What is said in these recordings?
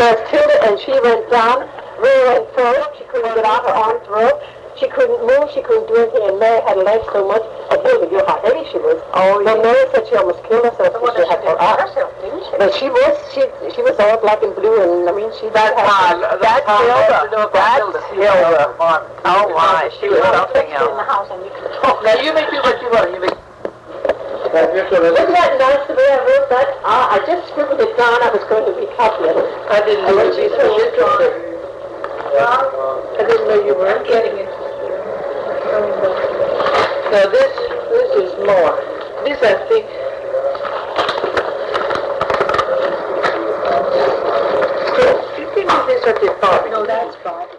because Tilda, and she went down, Ray went through, she couldn't get out, her arms were up. She couldn't move, she couldn't do anything, and Mary had legs so much, and Hilda knew how heavy she was. Oh, but Mary said she almost killed herself because she had her arms. But she was all black and blue, and I mean, That's Hilda. Oh my, she was something else. Now you may do what you want. Isn't that nice the way I wrote that? I just scribbled it down, I was going to be copying it. I didn't know you were so interested. I didn't know you weren't getting it. Now this is more. This I think. You think this is your Bobby? No, that's Bobby.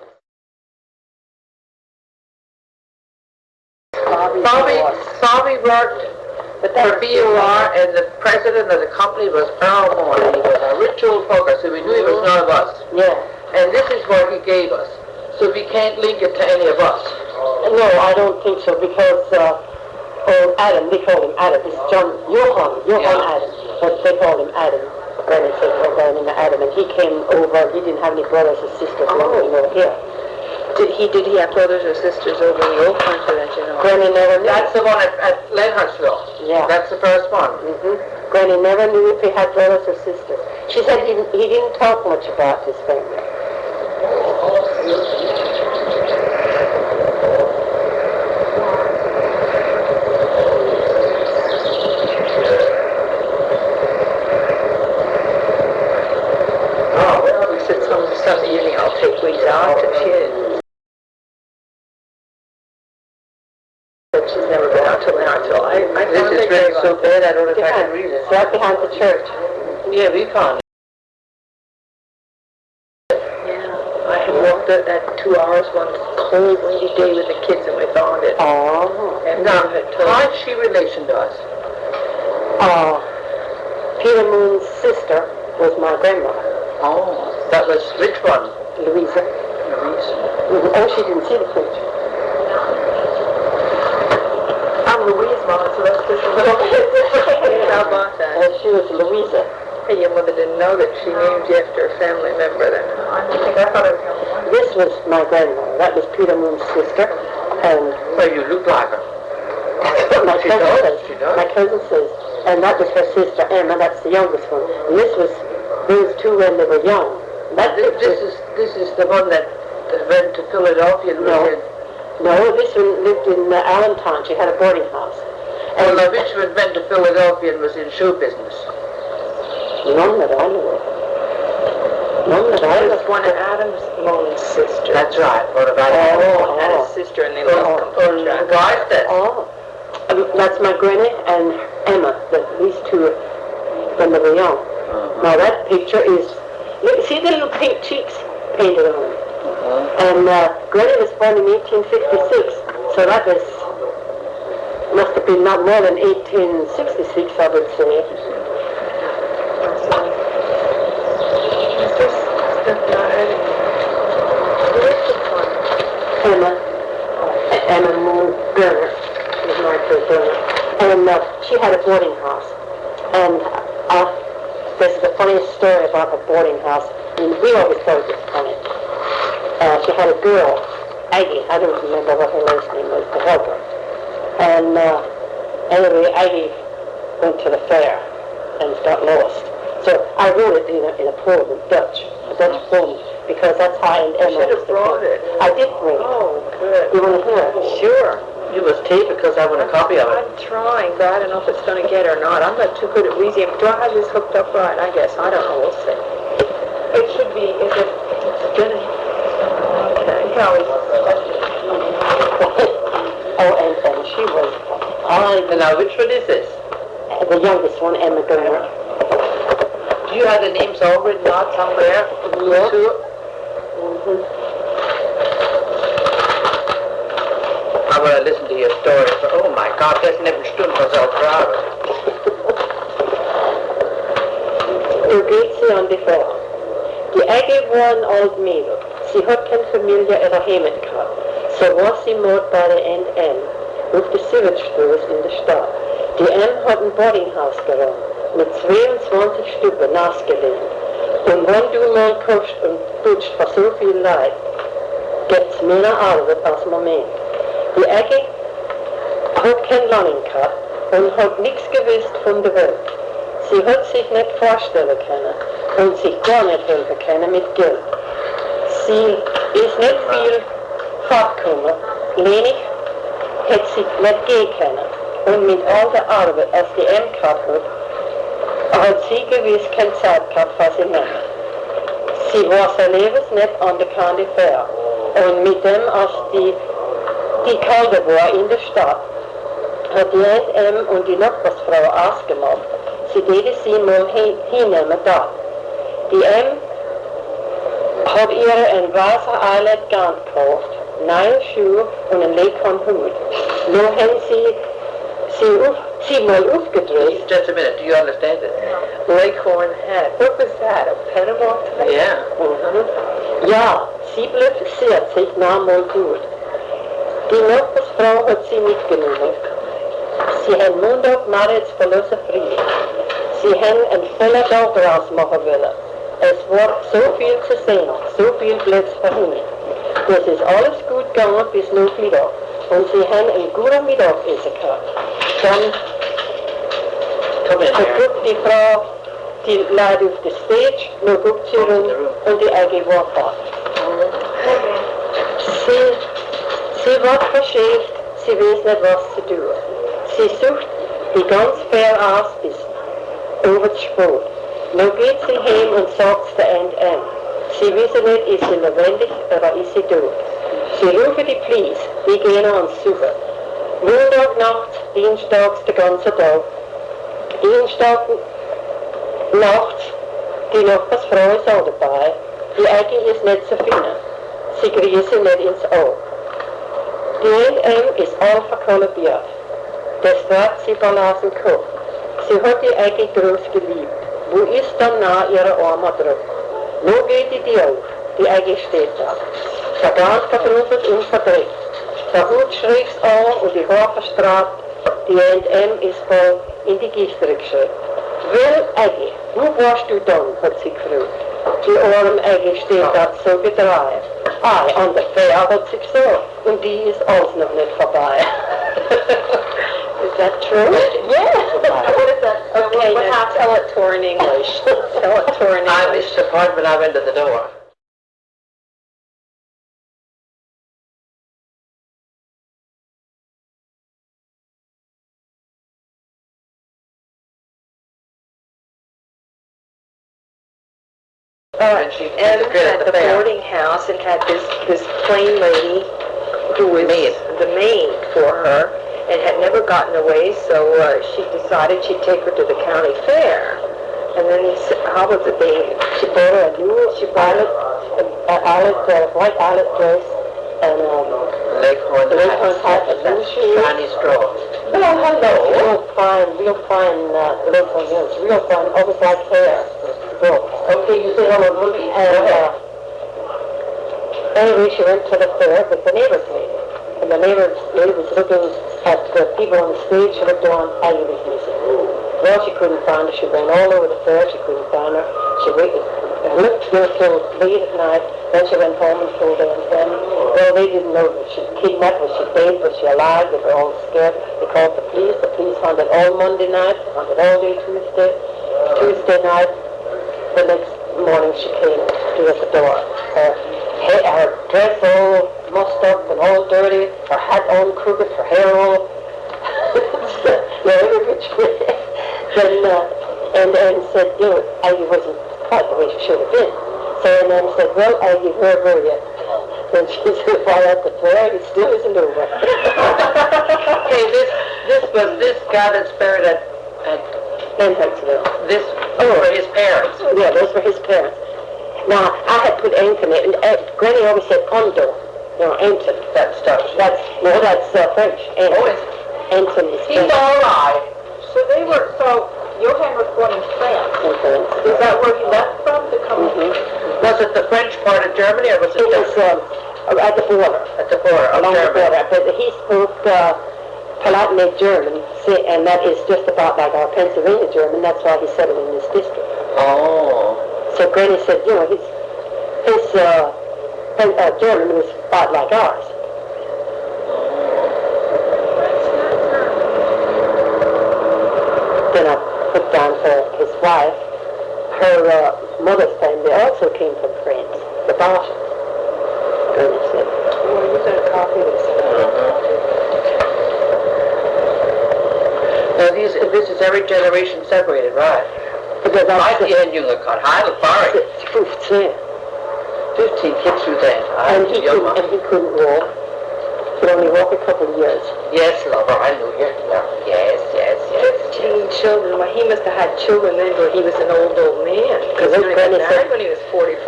Bobby worked for BOR, and the president of the company was Earl Mohn. He was a rich old poker, so we knew he was none of us. Yeah. And this is what he gave us. So we can't link it to any of us. No, I don't think so, because Adam, they call him Adam. It's Johan Adam. But they call him Adam. Granny said we're down in the Adam, and he came over, he didn't have any brothers or sisters over here. Did he have brothers or sisters over in the old country that you know? Granny never knew. That's the one at Lenhartsville. Yeah. That's the first one. Granny never knew if he had brothers or sisters. She said he didn't talk much about his family. We said some evening I'll take weeks out to kids. But she's never been out to Lenhartsville. This is written so bad I don't know if I can read it. It's right behind the church. Yeah, we found it. I had walked that 2 hours one cold windy day with the kids and we found it. Oh. And now, how is she relation to us? Peter Moon's sister was my grandmother. Oh, that was which one? Louisa. Oh, she didn't see the picture. I'm Louise, Mom, so that's different. How about that? She was Louisa. Hey, your mother didn't know that she named you after a family member then. I thought it was the only one. This was my grandmother. That was Peter Moon's sister. And so you look like her. My She cousin does, says. she does. My cousin says. And that was her sister Emma. That's the youngest one. And this was those two when they were young. This is the one that went to Philadelphia. No, this one lived in Allentown. She had a boarding house. And which one went to Philadelphia and was in show business? None that I know of. None that I know of. It was one of Adam's Mohn's sisters. That's right. One of Adam's Mohn's had a sister and they lost contact. That's my granny and Emma. These two when they were young. Now that picture is, look, see the little pink cheeks painted on it. And Granny was born in 1856, so that must have been not more than 1866, I would say. Emma Moon Burner was Margaret Burner, and she had a boarding house. And this is the funniest story about her boarding house. I mean, we always thought it was funny. She had a girl, Aggie. I don't remember what her last name was, to help her. And anyway, Aggie went to the fair and got lost. So I wrote it in a poem in Dutch, a Dutch poem, because that's how I Emma. You should have brought it. I did bring it. Oh, good. You want to hear it? Sure. You must tape it because I want a copy of it. I'm trying, but I don't know if it's going to get or not. I'm not too good at reading. Do I have this hooked up right? I guess. I don't know. We'll see. It should be. Is it? It's good. Okay. And she was. And now, which one is this? The youngest one, Emma Gurner. Do you have the names all written out somewhere? Yes. I want to listen to your story. Oh my God, das never stood for so proud. Hur gick sig an before? Die Egge var en old Mabel. Sie hat kein Familie eller hemmetkrav. Så var sie mord bare en auf der Sievertstraße in der Stadt. Die M hat ein Boardinghaus geräumt, mit 22 Stücken nachgelegt. Und wenn du mal kommst und tust für so viel Leid, gibt's mehr Arbeit als Moment. Die Egge hat kein Lernen gehabt und hat nichts gewusst von der Welt. Sie hat sich nicht vorstellen können und sich gar nicht helfen können mit Geld. Sie ist nicht viel fortgekommen. Wenig hätte sie nicht gehen können. Und mit all der Arbeit, als die gehabt hat sie gewiss keine Zeit gehabt für sie nicht. Sie war sein Leben nicht an der Kante fair. Und mit dem, als die Kalde war in der Stadt, hat die M und die Nachbarsfrau ausgemacht. Sie dürfen sie mal hinnehmen da. Die M hat ihr ein weißer Eilett Garn gekauft, neue Schuhe und einen Leghorn-Hut. Nur haben sie mal aufgedreht. Just a minute, do you understand it? Leghorn hat. What was that? A Panama? Yeah. Ja, sie blödisiert sich nochmal gut. Die Nachbarsfrau hat sie mitgenommen. Sie haben Montag Maritz verlassen früh. Sie haben einen vollen Tag draus machen wollen. Es war so viel zu sehen, so viel Platz für ihn. Das ist alles gut gegangen bis Nachmittag. Und sie haben einen guten Mittagessen gehabt. Dann guckt die Frau, die Leute auf der Stage, nur guckt sie rum und die Egge war fort. Sie wird verschäft, sie weiß nicht, was zu tun. Sie sucht die ganz fair aus bis over das Sport. Nun geht sie heim und sagt es der End. Sie wissen nicht, ist sie lebendig oder ist sie tot. Sie rufen die Police, die gehen ans Suchen. Montag nachts, Dienstags den ganzen Tag. Dienstag nachts, die Nachbarsfrau ist auch dabei. Die Egge ist nicht zu finden. Sie kriegen sie nicht ins Auge. Die N.M. ist all verkollabiert. Das wird sie verlassen Kopf. Sie hat die Egge groß geliebt. Wo ist dann nah ihre Arme drauf? Nun geht die Tür auf. Die Egge steht da. Der Garn vergrößert und verdreht. Der Hut schrägst an und die Haare verstrahlt. Die N.M. ist voll in die Gister geschickt. Well, Egge, wo warst du dann? Hat sie gefragt. Die arme Egge steht da so gedreht. Ei, an der Fähr hat sie gesagt. Und die ist alles noch nicht vorbei. Is that true? Yeah. What is that? Okay, now tell it to her in English. Tell it to her in I English. missed the part when I went to the door. Em had the boarding house and had this plain lady who was the maid for her and had never gotten away, so she decided she'd take her to the county fair. And then how was it? She bought her a new white eyelet dress and Leghorn hat and shiny straw. Oh, hello. Real fine Leghorn, yes, real fine, almost like hair. Okay, you say hello, movie. And anyway, she went to the fair with the neighbor's lady. And the neighbor's lady was looking at the people on the stage. She looked on, Aggie was missing. Well, she couldn't find her. She ran all over the fair. She couldn't find her. She waited and looked there till late at night. Then she went home and told them. Well, they didn't know if she kidnapped, was she dead, was she alive. They were all scared. They called the police. The police found it all Monday night, found it all day Tuesday. Tuesday night. The next morning she came to at the door. Her dress all mussed up and all dirty, her hat all crooked, her hair all every which way. Then said, Aggie wasn't quite the way she should have been. So then said, well, Aggie, where were you? Then she said, while at the fair, it still isn't over. Okay, this was this guy that's buried at Lenhartsville. This were his parents. Yeah, those were his parents. Now, I had put Anton in, and Granny always said Ondo. Anton. That's Dutch. That's French. Anton. Oh, Anton is he's French. all right. So Johan was born in France. Is that where he left from to come? Mm-hmm. Was it the French part of Germany or was it It was at the border. at the border of Along the Germany? border. But he spoke Palatinate German, and that is just about like our Pennsylvania German. That's why he settled in this district. Oh. So Granny said, you know, his German was about like ours. Then I put down for his wife. Her mother's family also came from France, the Bartons. Granny said, well, you're going to copy this. Now this is every generation separated, right? Right here in Jungerkon, Heil, Barry. 15. 15 kids through that. And he couldn't walk. He could only walk a couple of years. Yes, lover, I knew you. Yeah. Yes. 15 children. Well, he must have had children then, but he was an old man. Because he got married when he was 45.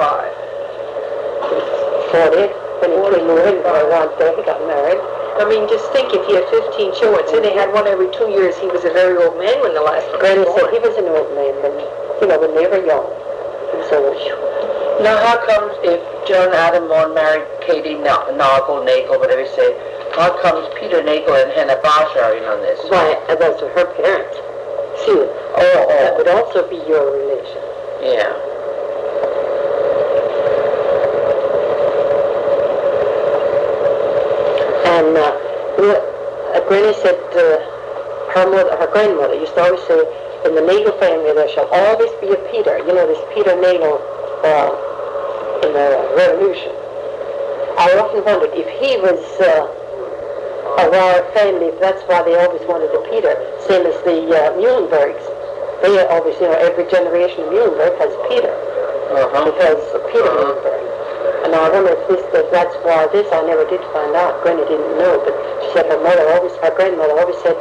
40. When he came in, around there, he got married. I mean, just think, if he had 15 children, say they had one every 2 years, he was a very old man when the last one Granny was said born. he was an old man, but, you know, when they were young. He was old. Now, how comes if John Adam Mohn married Katie Nagel, whatever you say, how comes Peter Nagel and Hannah Bosch are in on this? Why, those are her parents. See, that would also be your relation. Yeah. And Granny said her grandmother used to always say, in the Nagel family there shall always be a Peter. You know, this Peter Nagel in the Revolution. I often wondered if he was of our family, if that's why they always wanted a Peter, same as the Muhlenbergs. They always, you know, every generation of Muhlenberg has Peter. Because Peter Muhlenberg. And I wonder if that's why this, I never did find out. Granny didn't know, but she said her grandmother always said,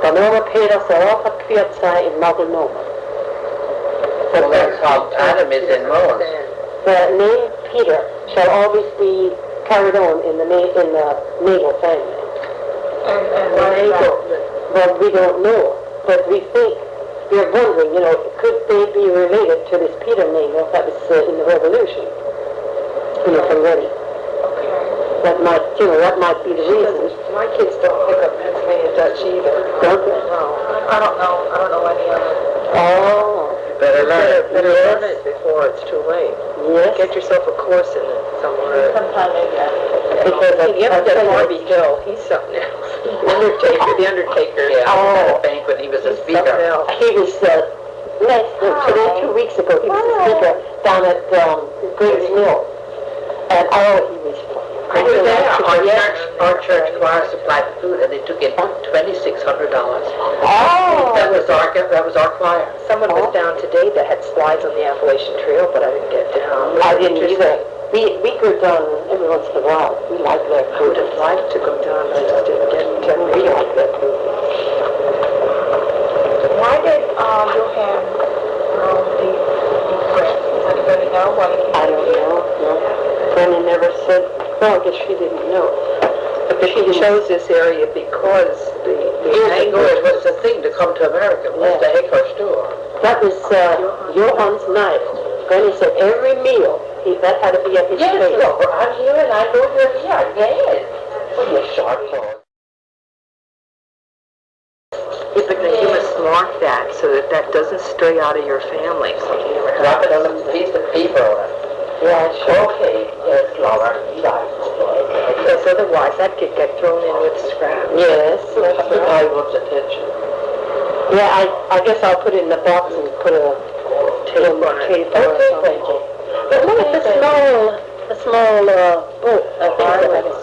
Danoma Peter sa ofat kviatsa in Magelnoma. Well, that's how Adam is in Mohn. The name Peter shall always be carried on in the Nagel family. And Well, we don't know, but we think, we're wondering, you know, could they be related to this Peter Nagel that was in the Revolution? You know, from Ready. That might be the reason. My kids don't pick up Pennsylvania Dutch either. Don't they? No. I don't know any other. Oh. Better learn it. Better learn it before it's too late. Yes. Get yourself a course in it somewhere. Sometime maybe Because You have to Harvey Hill. He's something else. The Undertaker. Yeah, Oh. I think when he was a Something speaker. else. He was today 2 weeks ago. He was a speaker down at Green's Mill, and he was. I was there. Our church choir supplied the food, and they took in $2,600. Oh. That was our choir. Someone was down today that had slides on the Appalachian Trail, but I didn't get down. I didn't either. We go down every once in a while. We like their I food. would have liked to go down, I just didn't get to We like their food. Why did Johan leave France? Does anybody know why he I don't know. No. Granny never said. Well, I guess she didn't know. But she chose this area because the Years ago, it was a thing to come to America. It was the Acre store. That was Johan's knife. Granny said every meal, that had to be at his Yes, place. look, I'm here and I know you're here. Yes. Well, you're sharp, Lord. Yeah, but then you must mark that so that doesn't stray out of your family. Something never Drop it on happens. a piece of paper. Yeah, sure. Okay, yes, Laura. Because otherwise that could get thrown in with scraps. Yes, that's That's right. why I looked attention. Yeah, I guess I'll put it in the box and put a tape on it. Okay, thank you. But look at the small boat. Islands.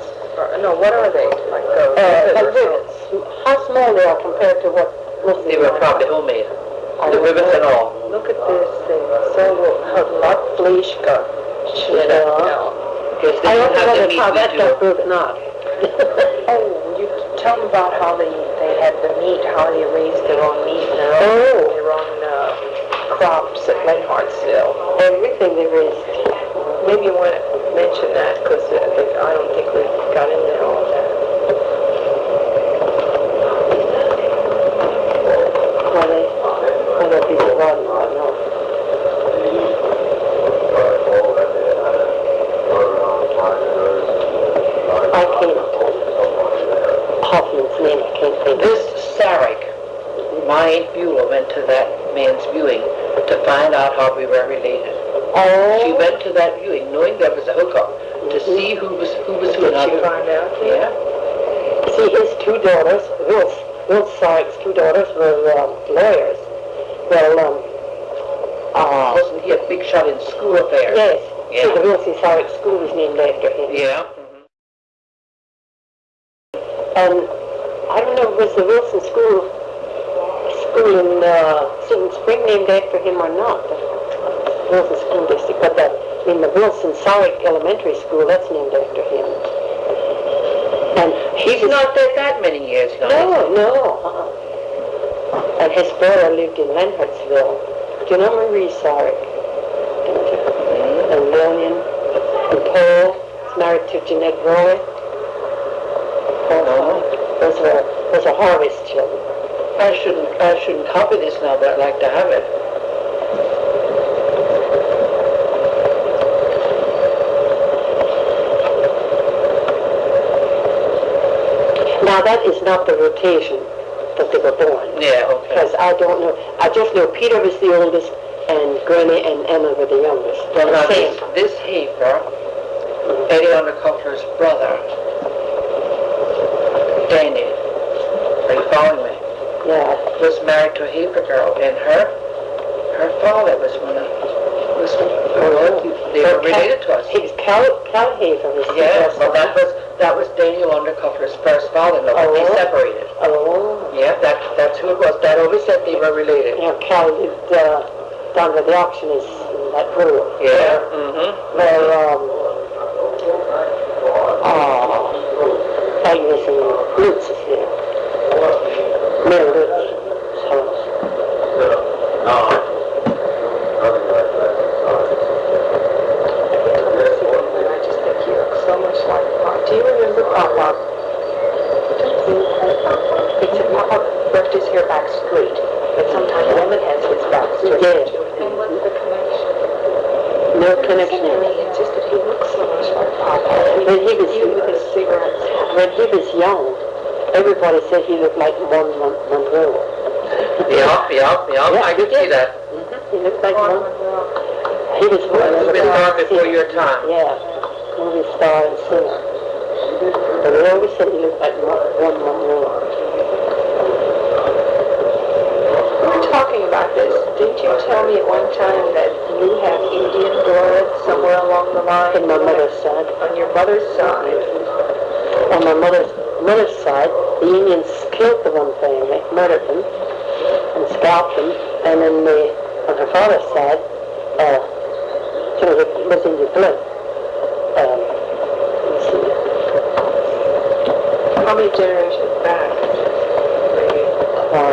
No, what are they? Like ribbons. How small they are compared to what most They were probably homemade. The ribbons and all. Look at this thing. So lot Fleischka. Because they I didn't also have the wondered meat how we that do. got broken up. Oh, you tell them about how they had the meat, how they raised their own meat and their own crops at Lenhartsville. Everything they raised. Maybe you want to mention that because I don't think we got into all of that. Well, they'll be surviving right now. I can't. Hoffman's name, I can't think of. This Sarek, my Aunt Beulah went to that man's viewing to find out how we were related. Oh. She went to that viewing knowing there was a hookup to see who was who. Did she find out? Yeah. See, his two daughters, Will Sark's two daughters were lawyers. Well, wasn't he a big shot in school affairs? Yes. Yeah. See, the Wilson Sark School was named after him. Yeah. And I don't know, was the Wilson School in Silver Spring named after him or not? The Wilson School District, but the Wilson Sark Elementary School, that's named after him. And He's not dead that many years now. No. And his brother lived in Lenhartsville. Do you know Marie Sark? And Lillian and Paul is married to Jeanette Roy. No. Those are Harvey's children. I shouldn't copy this now, but I'd like to have it. Now that is not the rotation that they were born. Yeah, okay. Because I don't know. I just know Peter was the oldest and Granny and Emma were the youngest. Well, now this heifer, Eddie Undercuffler's brother, Danny, are you following me? Yeah. Was married to a heifer girl, and her father was one of, they were related to us. Cal Hafer was Yeah, well that was Daniel Undercuffler's first father-in-law, but they separated. Oh. Yeah, that's who it was. That always said they were related. Yeah, Cal lived down where the auction is in that road. Yeah. Where Agnes and Lutz is there. Mary Lutz's house. So much like Papa. Do you remember Papa? Papa birthday's here back street, but sometimes Woman has his back street. Yes. And what's the connection? No connection. It's just that he looks so much like Papa. When he was with his cigarettes. When he was young, everybody said he looked like Monroe. Yeah, I could see that. He looked like Monroe. He was one of He was far before your time. Yeah, movie star and singer. But they always said he looked like Monroe. We're talking about this. Didn't you tell me at one time that you have Indian blood somewhere along the line? On my mother's side. On your mother's side. On my mother's side, the Indians killed the one family, murdered them, and scalped them. And then on her father's side, it was in your blood. Let's see. How many generations back?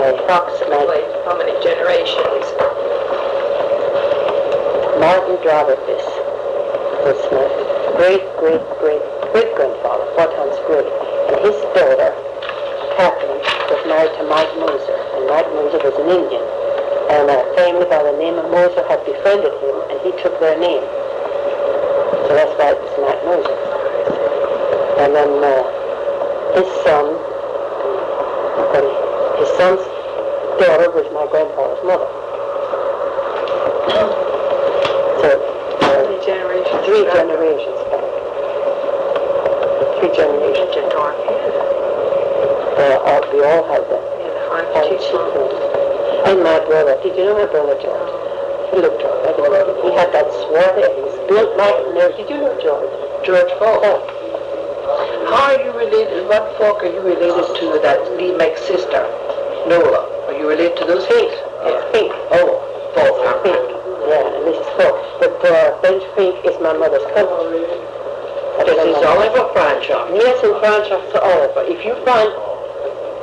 Approximately. How many generations? Martin Drovervis was my great-great-great-great-grandfather, 4 times great. And his daughter, Catherine, was married to Mike Moser. And Mike Moser was an Indian. And a family by the name of Moser had befriended him, and he took their name. So that's why it was Mike Moser. And then his son's daughter was my grandfather's mother. So, how many generations? 3 generations back. 3 generations. Your dark hair. We all had that. And And and my brother. Did you know my brother George? He looked like he had that swart hair. He was built like no. Did you know George? George Falk. How are you related? What Falk are you related to? That Lee Mack's sister, Nola. Are you related to those Finks? Yeah. Fink. Oh, Falk. Fink. Yeah, and Mrs. Falk. But Benj Fink is my mother's cousin. This is Oliver Franchard. Yes, in Franchard to Oliver. If you find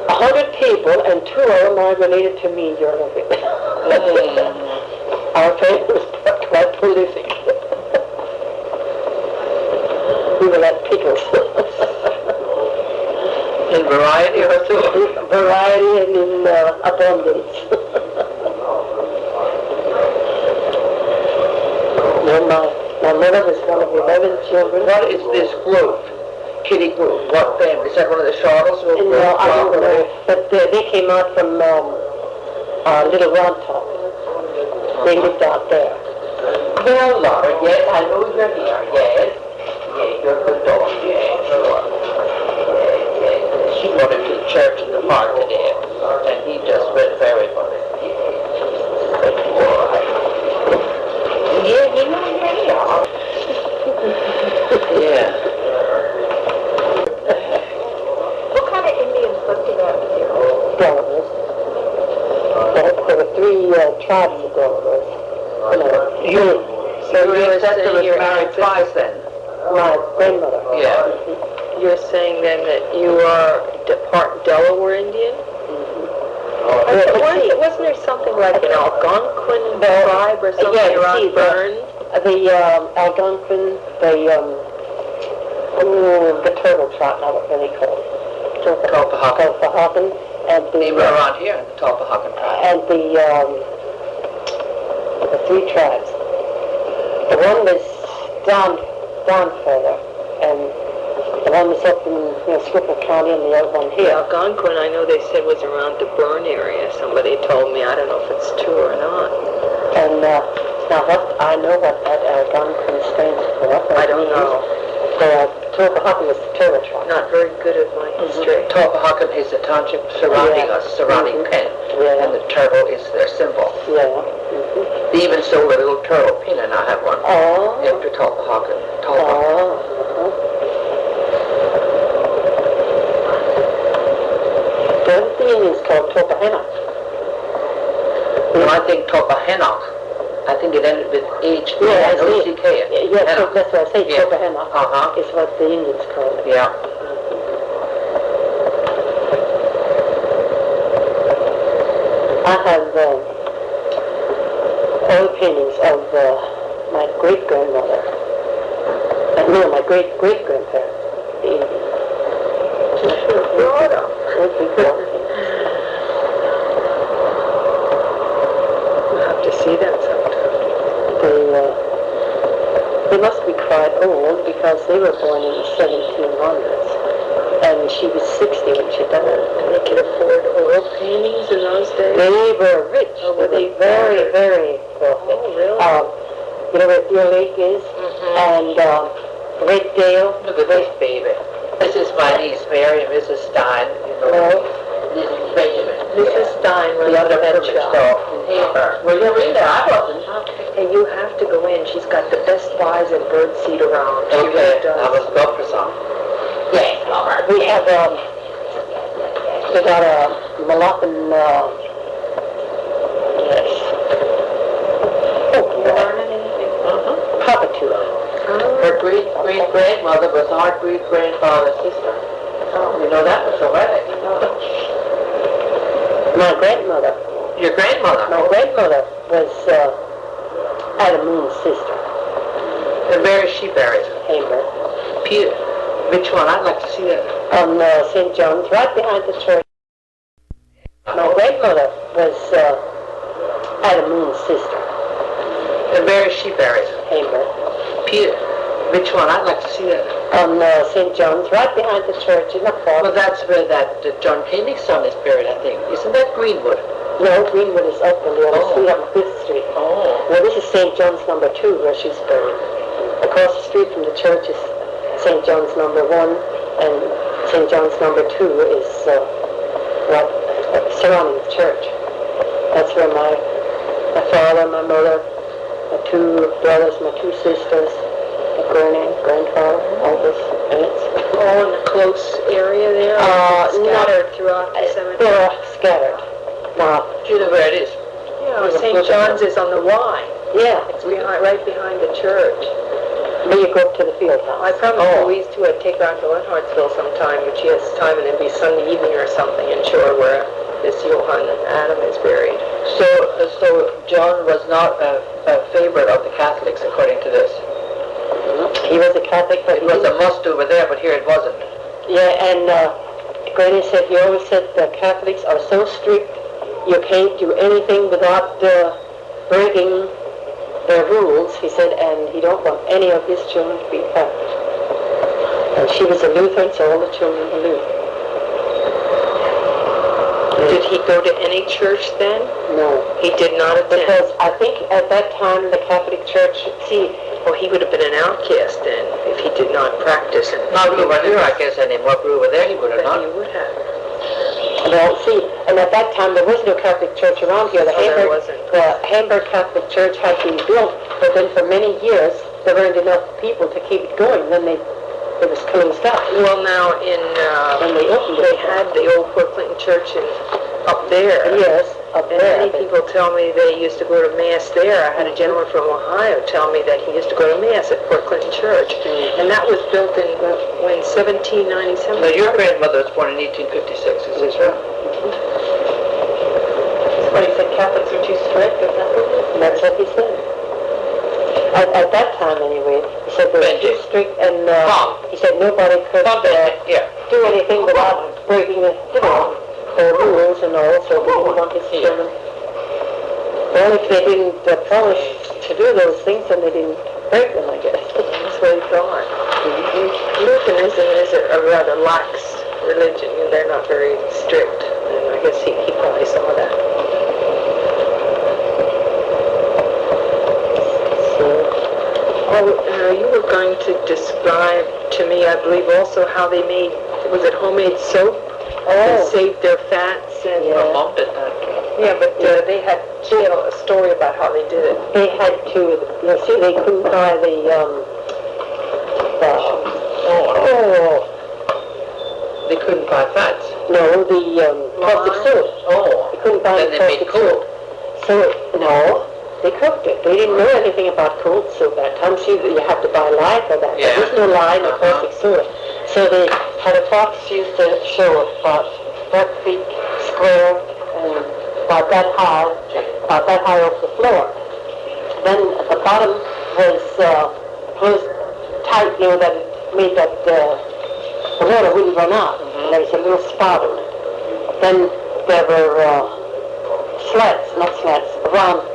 100 people and 2 of them are related to me, you're of it. Our family was quite prolific. We were like Pickles. In variety or so? Variety and in abundance. My mother was one of 11 children. What is this group? Kitty group? What family? Is that one of the Charles? No, I don't know. But they came out from Little Round Top. They lived out there. Well, Laura, yes, I know you're here, yes. Yeah, you're a good dog, yeah, sure. Yeah. She brought him to the church in the park today, and he just went very funny. Yeah, he knows where they are. Yeah. What kind of Indians lived around here? Delawares. There were three tribes of Delawares. So your sister was married twice then? My grandmother. Yeah. You're saying then that you are part Delaware Indian? Wasn't there something like an Algonquin tribe or something around Burns? The Algonquin, the turtle tribe, now what are they called? Tulpehocken. And They were around here in the Tulpehocken tribe. and the three tribes. The one was down further, and the one was up in Schuylkill County, and the other one The here. Algonquin, I know they said was around the Burn area. Somebody told me. I don't know if it's true or not. And now I know what that Algonquin stands for. I don't know. The Tulpehocken was the turtle tribe. Not very good at my history. Tulpehocken is the township surrounding us, surrounding Penn, and the turtle is their symbol. Yeah. They even sold a little turtle pin, and I have one. Oh. After Tulpehocken. The Indians called Tulpehocken. No, I think Tulpehocken. I think it ended with H. Yeah, O-C-K. Yeah, that's what I say. Yeah. Tulpehocken is what the Indians called it. Yeah. I have oil paintings of my great-grandmother. No, my great-great-grandparents, the Indians. Florida. We'll have to see that sometime. They must be quite old because they were born in the 1700s. And she was 60 when she died. And they could afford oil paintings in those days? They were rich. Oh, were they very, very wealthy. Oh, really? You know where Deer Lake is? And Red Dale. Look at this baby. This is my niece, Mary, and Mrs. Stein. This is Benjamin. Mrs. Stein runs The other the pet picture shop. store. Well, you're in there. I wasn't. And you have to go in. She's got the best buys and bird seed around. She Okay, really does. I was go for some. Yes, Robert. We have we got a Malaccan yes. Cockatoo. Her great-great-grandmother was our great-grandfather's sister. You know that was already. My grandmother. Your grandmother? My grandmother was Adam Moon's sister. And where is she buried? Hamer. Peter. Which one? I'd like to see that. On St. John's, right behind the church. My grandmother was Adam Moon's sister. And where is she buried? Hamer. Peter. Which one? I'd like to see that. On St. John's, right behind the church, in the park. Well, that's where that John Koenig's son is buried, I think. Isn't that Greenwood? No, Greenwood is up on the other street, up on 5th Street. Oh. Well, this is St. John's number 2, where she's buried. Across the street from the church is St. John's number 1, and St. John's number 2 is surrounding the church. That's where my father, my mother, my 2 brothers, my 2 sisters, my grandfather, all this, aunts. All in a close area there? Scattered throughout the cemetery? They're scattered. Now, Do you know where it is? Yeah, St. John's is on the Y. yeah, It's right behind the church. then you go up to the field house. I promised Louise to take her out to Lenhartsville sometime, but she has time, and it'd be Sunday evening or something, and show her where this Johan and Adam is buried. So John was not a favorite of the Catholics, according to this. He was a Catholic, but It was a must over there, but here it wasn't. yeah, and Granny said, he always said the Catholics are so strict, you can't do anything without breaking their rules, he said, and he don't want any of his children to be Catholic. And she was a Lutheran, so all the children were Lutheran. Did he go to any church then? No. He did not attend? Because I think at that time the Catholic Church, Well, he would have been an outcast then if he did not practice. Not he wasn't practice anymore, but over there he would have Then not. he would have. well, and at that time there was no Catholic Church around here. There wasn't. The Hamburg Catholic Church had been built, but then for many years there weren't enough people to keep it going. Then it was closed up. Well, now When they opened it. they had the old Fort Clinton Church up there. Yes, up And there. many people tell me they used to go to Mass there. I had a gentleman from Ohio tell me that he used to go to Mass at Fort Clinton Church. And that was built in, 1797? Now, your grandmother was born in 1856, is this right? What he said, Catholics are too strict, is that what it is? That's what he said. At that time, anyway, he said they were too strict, and he said nobody could do anything without breaking the rules and all. So he didn't want his children. Well, if they didn't promise to do those things, then they didn't break them, I guess. That's what he thought. Lutheranism is a rather lax religion, and they're not very strict. And I guess he probably saw that. You were going to describe to me, I believe, also how they made, was it homemade soap? That saved their fats and... Mom did that. Yeah, but they had a story about how they did it. They had to, they couldn't buy They couldn't buy fats. No, the caustic soda. They couldn't buy Then the they made caustic soda. coke. So, no, they cooked it. They didn't know anything about cold soap at that time. So you have to buy lye for that. Yeah. There was no lye in the caustic soda. So they had a box used to show about that big square and about that high off the floor. Then at the bottom was closed tight, that it made that the water wouldn't run out. And there was a little spout in it. Then there were round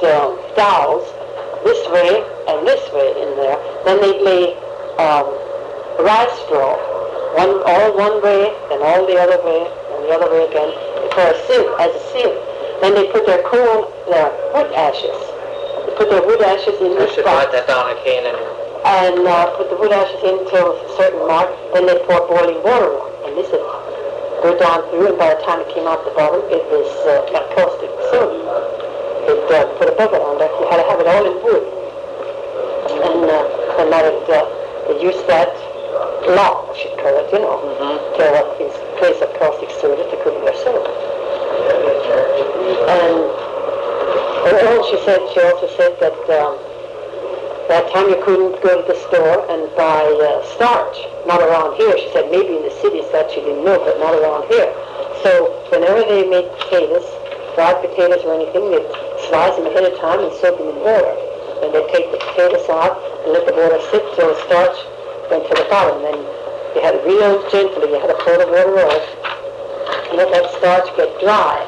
dowels this way and this way in there. Then they'd lay rice straw, all one way, then all the other way, and the other way again, for as a seal. Then they put their wood ashes. They put their wood ashes in this should write that down again and put the wood ashes into a certain mark. Then they pour boiling water on, and this would go down through. And by the time it came out the bottom, it was got caustic soda. It put a bucket on that. You had to have it all in wood, and they used that lock, I should call it, to in place of caustic soda to cook their soap. And she also said that that time you couldn't go to the store and buy starch. Not around here. She said maybe in the cities that she didn't know, but not around here. So whenever they made potatoes, fried potatoes or anything, they'd slice them ahead of time and soak them in water. And they'd take the potatoes out and let the water sit till the starch went to the bottom. Then you had to real gently, you had to pour the water off and let that starch get dry.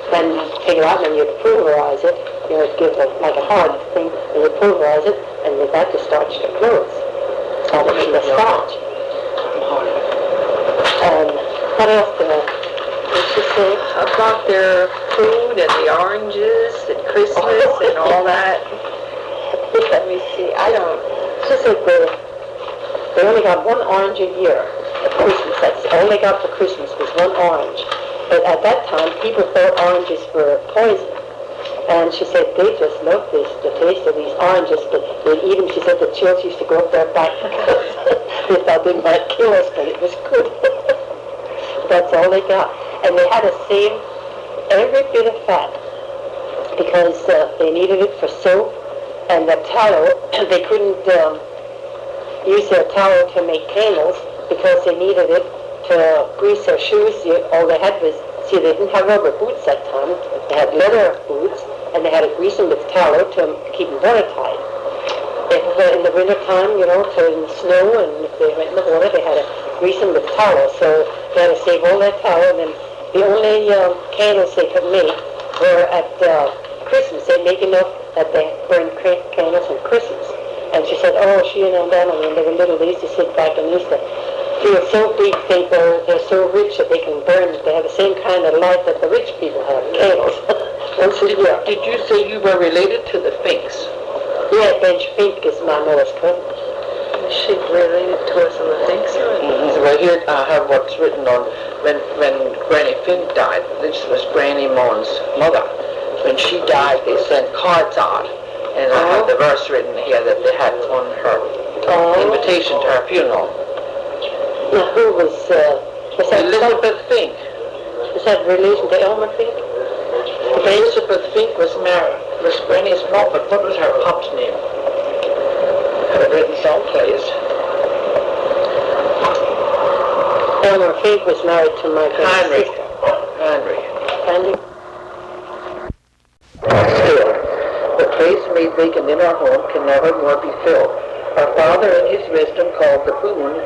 Then take it out and then you'd pulverize it. It'd give like a hard thing, and you'd pulverize it, and with that you starch your clothes. That would be the starch. And what else did she say? About their food and the oranges and Christmas and all that. Let me see. She said they only got one orange a year at Christmas. That's all they got for Christmas was one orange. But at that time, people thought oranges were poison. And she said they just loved the taste of these oranges. But she said the children used to go up their back because they thought they might kill us, but it was good. That's all they got. And they had to save every bit of fat because they needed it for soap. And the tallow, they couldn't use their tallow to make candles because they needed it to grease their shoes. All they had was, they didn't have rubber boots that time. They had leather boots, and they had to grease them with tallow to keep them watertight. If in the winter time, in the snow, and if they went in the water, they had to grease them with tallow. So they had to save all that tallow, and then the only candles they could make were at Christmas. They'd make enough that they burned candles on Christmas. And she said, she and Alana, when they were little, they used to sit back and used to They're so big, they're so rich that they can burn. They have the same kind of life that the rich people have, candles. Once a year. Did you say you were related to the Finks? Yeah, Benj Fink is my mother's cousin. Is she related to us on the Finks? Well, here I have what's written on when Granny Fink died. This was Granny Mohn's mother. When she died, they sent cards out, and I have the verse written here that they had on her invitation to her funeral. Now, who was that Elizabeth Fink. is that relation to Elmer Fink? Elizabeth Fink was Granny's mom, but what was her pup's name? I have it written someplace. Elmer Fink was married to my Henry. sister. Henry. Still, the place made vacant in our home can never more be filled. Our Father in His wisdom called the boon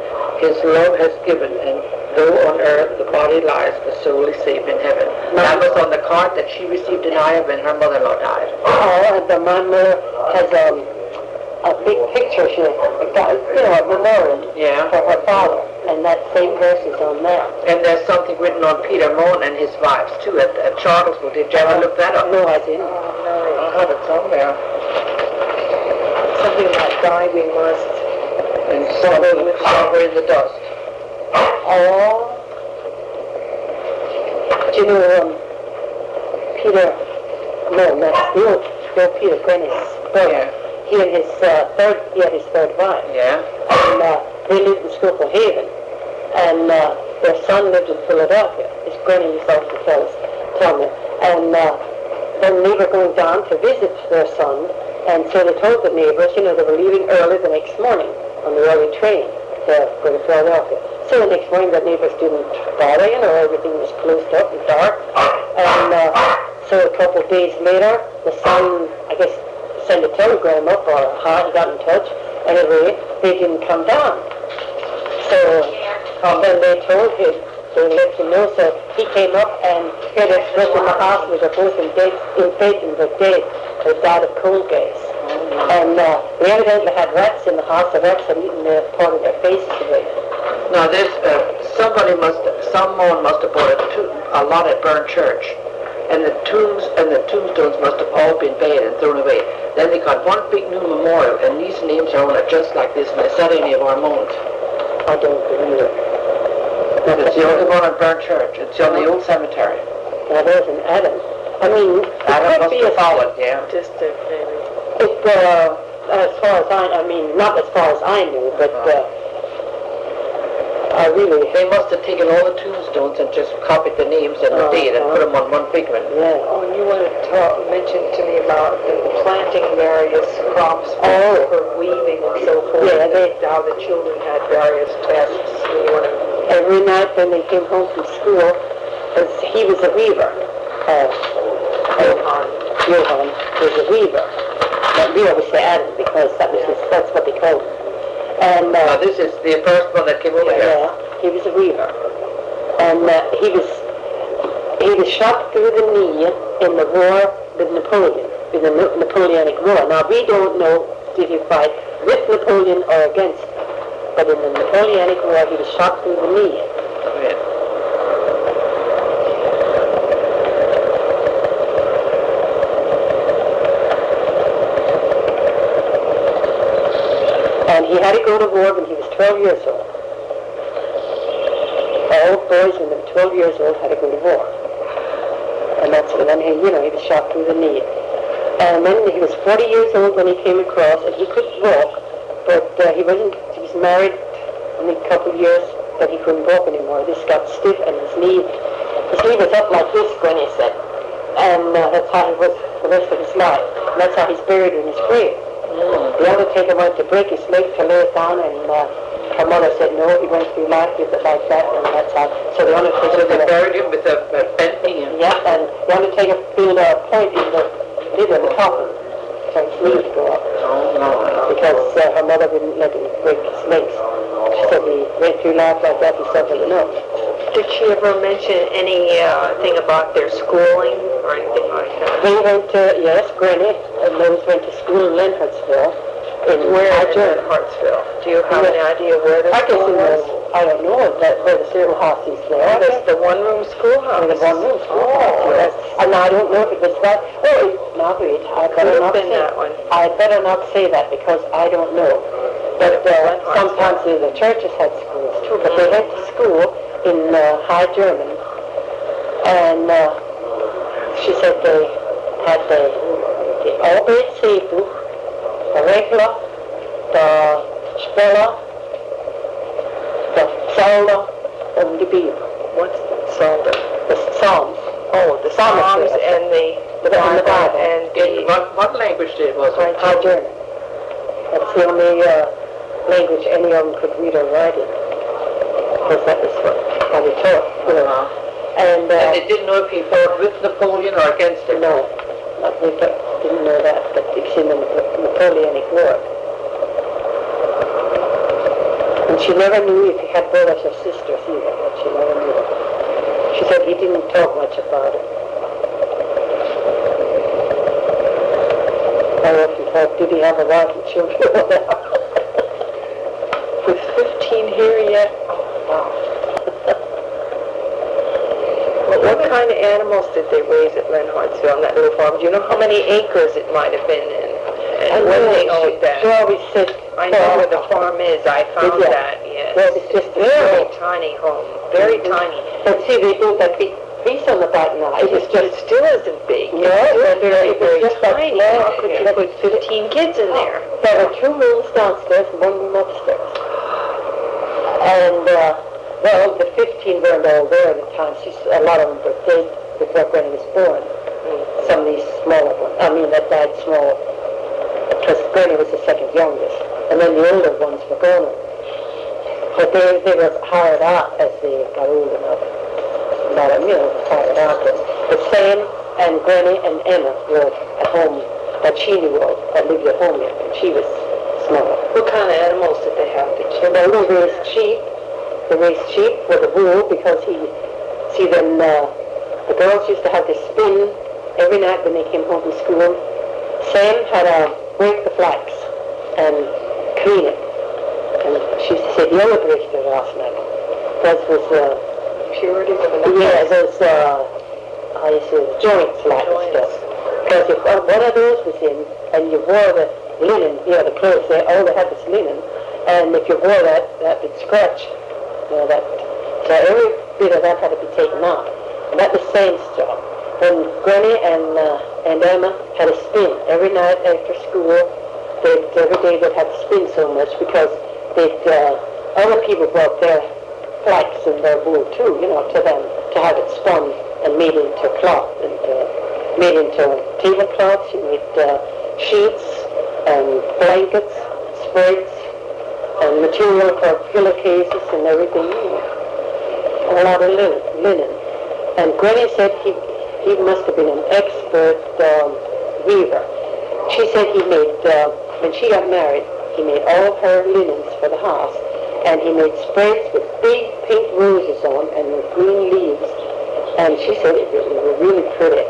His love has given, and though on earth the body lies, the soul is safe in heaven. That was on the card that she received in Iowa when her mother-in-law died. Oh, and my mother has a big picture here, a memorial for her father, and that same verse is on there. And there's something written on Peter Mohn and his wives too at Charlottesville. Did you ever look that up? No, I didn't. I have it somewhere. Something about die we must. And somewhere in the dust. Oh. Do you know Peter? No, that's the Peter Granny's brother. Yeah. He and his third wife. Yeah. And they lived in Schuylkill Haven. And their son lived in Philadelphia. His granny used to tell me. And then they were going down to visit their son. And so they told the neighbors, they were leaving early the next morning on the early train to go to Philadelphia. So the next morning the neighbors didn't bother, everything was closed up and dark. And so a couple of days later, the son, I guess, sent a telegram up or how he got in touch. Anyway, they didn't come down. So then they told him, they let him know, so he came up and had us both in the house. We were both in bed and were dead. They died of cold gas. And they evidently had rats in the house. The rats had eaten part of their faces away. Now there's some Mohn must have bought a lot at Burn Church. And the tombstones must have all been bad and thrown away. Then they got one big new memorial, and these names are on it just like this, and it's not any of our Mohns. I don't believe it. It's the only one at Burn Church. It's on the old cemetery. Now there's an Adam. I mean, Adam must have followed, yeah. Distant, maybe. As far as not as far as I knew, but I really... They must have taken all the tombstones and just copied the names and the date and put them on one big one. Yeah. Oh, and you want to mention to me about planting various crops for weaving and so forth. Yeah, how the children had various tests. Every night when they came home from school, he was a weaver. Johan was a weaver. But we always say Adam because that's what they called him. And this is the first one that came over here. Yeah, he was a weaver. And he was shot through the knee in the war with Napoleon, in the Napoleonic War. Now we don't know did he fight with Napoleon or against him. But in the Napoleonic War he was shot through the knee. Oh, yeah. And he had to go to war when he was 12 years old. All boys when they were 12 years old had to go to war. And that's when he was shot through the knee. And then he was 40 years old when he came across, and he could walk, but he was married only a couple of years, but he couldn't walk anymore. This got stiff, and his knee was up like this, Granny said. And that's how he was the rest of his life. And that's how he's buried in his grave. The undertaker went to break his leg to lay it down, and her mother said no, he went through life with it like that, and that's how. So the undertaker... So they buried him with a bent knee. Yeah, and the undertaker filled a point in the lid of the coffin for his knee to go up. Oh, no. Because her mother didn't let him break his legs. She said he went through life like that, he suffered enough. Did she ever mention anything about their schooling or anything like that? They went to, yes, Granny, and those went to school in Lenhartsville, Where in Lenhartsville? Do you have any idea where the school was? I don't know where the little house is there. There's the one-room schoolhouse. The one-room schoolhouse. Yes. And I don't know if it was that. Oh, Margaret, I better not say that one. I better not say that because I don't know. But sometimes the churches had schools too. But they went to school in High German, and she said they had the Arbeitsseebuch, the Regler, the Speller, the Psalter, and the Bibel. What's the Psalter? The Psalms. Oh, the Psalms and the Bible. And what language was it? High German. That's the only language any of them could read or write it. Because that was how they taught. And they didn't know if he fought with Napoleon or against him? No. They didn't know that, but it's in the Napoleonic War. And she never knew if he had brothers or sisters either, but she never knew. She said he didn't talk much about it. I often thought, did he have a lot of children? With 15 here yet? Oh, wow. What kind of animals did they raise at Lenhartsville on that little farm? Do you know how many acres it might have been in? And when they owned that? She always said, I know where the farm is. I found that, yes. Well, it's just a very tiny home. Very tiny. But see, they built that big piece on the back now. It still isn't big. No, it's very, very just tiny. How could you put 15 kids in there? There were 2 rooms downstairs and 1 room upstairs. And, well, the 15 weren't all there at the time. A lot of them were dead before Granny was born. Some of these smaller ones. I mean, that died small. Because Granny was the second youngest. And then the older ones were gone. But they were hired out as they got old enough. Not a meal, hired out. But Sam and Granny and Emma were at home that she knew of, that lived at home yet, and she was small. What kind of animals did they have? They raised sheep. They raised sheep with the wool because then the girls used to have to spin every night when they came home from school. Sam had to break the flax and clean it. And she said, the other break the last night. That was purities of the yeah, those how you say joints like and stuff. Because if one of those was in and you wore the linen, the clothes, all they had was linen, and if you wore that would scratch. That. So every bit of that had to be taken off. And that was Sam's job. When Granny and Emma had to spin every night after school, every day they'd have to spin so much because other people brought their flax and their wool too, to them, to have it spun and made into cloth and made into tablecloths. You made sheets and blankets, spreads, and material for pillowcases and everything, a lot of linen. And Granny said he must have been an expert weaver. She said he made, when she got married, he made all her linens for the house, and he made spreads with big pink roses on and with green leaves, and she said they were really pretty.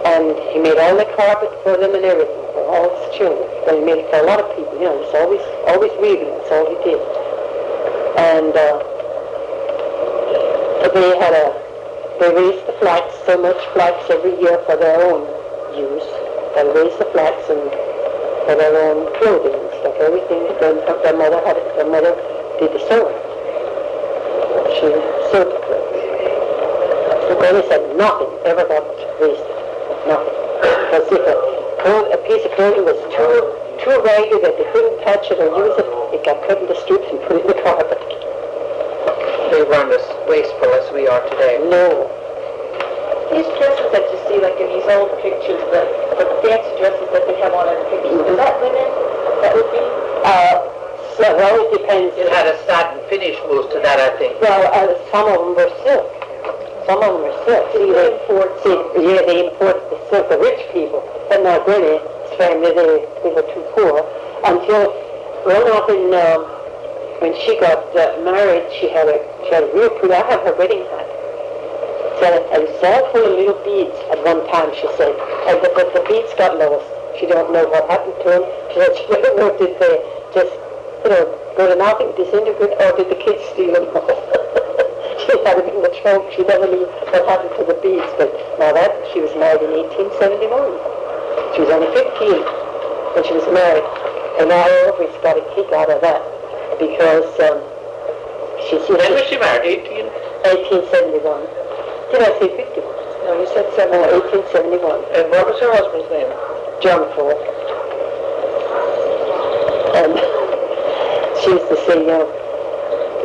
And he made all the carpet for them and everything, for all his children. But he made it for a lot of people, he's always weaving, that's all he did. And they raised the flax, so much flax every year for their own use. They raised the flax and for their own clothing and stuff, everything. Their mother did the sewing. She sewed the clothes. So Granny said nothing ever got wasted. Nothing. Because if a piece of clothing was too ragged that they couldn't patch it or use it, it got cut into strips and put in the carpet. They weren't as wasteful as we are today. No. These dresses that you see, like in these old pictures, the fancy dresses that they have on in the pictures, is that linen? That would be? Well, it depends. It had a satin finish most to that, I think. Well, some of them were silk. Some of them were silk. They import the silk, the rich people. But not Granny's family, they were too poor. Until, often, when she got married, she had a real pretty, I have her wedding hat. So it was all full of little beads at one time, she said. But the beads got lost. She don't know what happened to them. She said she never know, did they just, go to nothing, disintegrate, or did the kids steal them all? She had it in the trunk. She never knew what happened to the beads. But now that, she was married in 1871. She was only 15 when she was married. And I always got a kick out of that because When was she married? 1871. Did I say 51? No, you said 1871. And what was her husband's name? John Ford. And she used to say,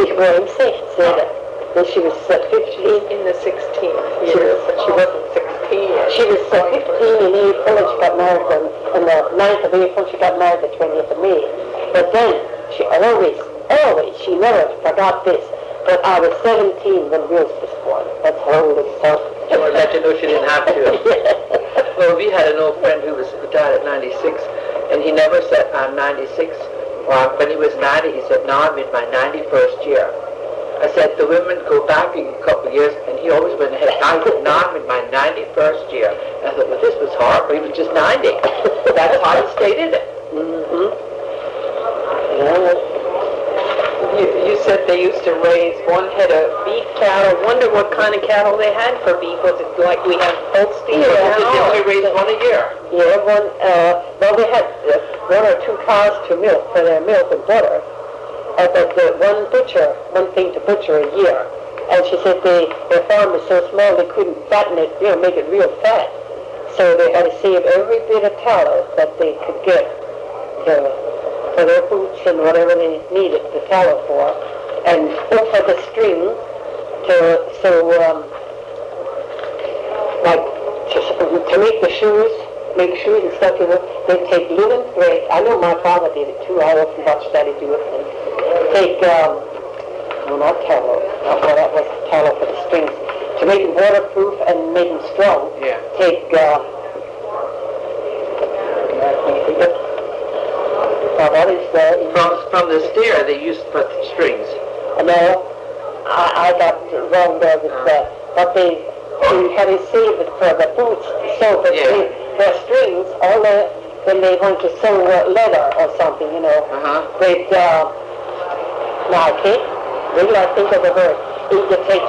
ich war im 16. When she was 15. in the 16th year, but she wasn't 16 yet. She was 15 in April and she got married on the 9th of April. She got married the 20th of May. But then she always, she never forgot this. But I was 17 when Wills was born. That's her old stuff. Well, let you know she didn't have to. Well, we had an old friend who died at 96, and he never said, I'm 96. Or when he was 90, he said, no, I'm in my 91st year. I said, the women go back a couple of years, and he always went ahead. I said, no, I'm in my 91st year. And I thought, well, this was horrible. He was just 90. That's how he stated it. Mm-hmm. Yeah. You said they used to raise one head of beef cattle. Wonder what kind of cattle they had for beef. Was it like we have Holstein? They only raised one a year. Yeah, well, they had 1 or 2 cows to milk for their milk and butter. But one thing to butcher a year. And she said their farm was so small they couldn't fatten it, make it real fat. So they had to save every bit of tallow that they could get for their boots and whatever they needed the tallow for. And over the string to make the shoes, and stuff, they'd take linen thread. I know my father did it too. I often watched Daddy do it. And take, not tallow. That was tallow for the strings. To make them waterproof and make them strong, take, what is From the steer, they used for the strings. No, I got wrong there with that. But they had to save it for the boots. So the strings, when they want to sew leather or something, they'd, now I can't really think of the word. You take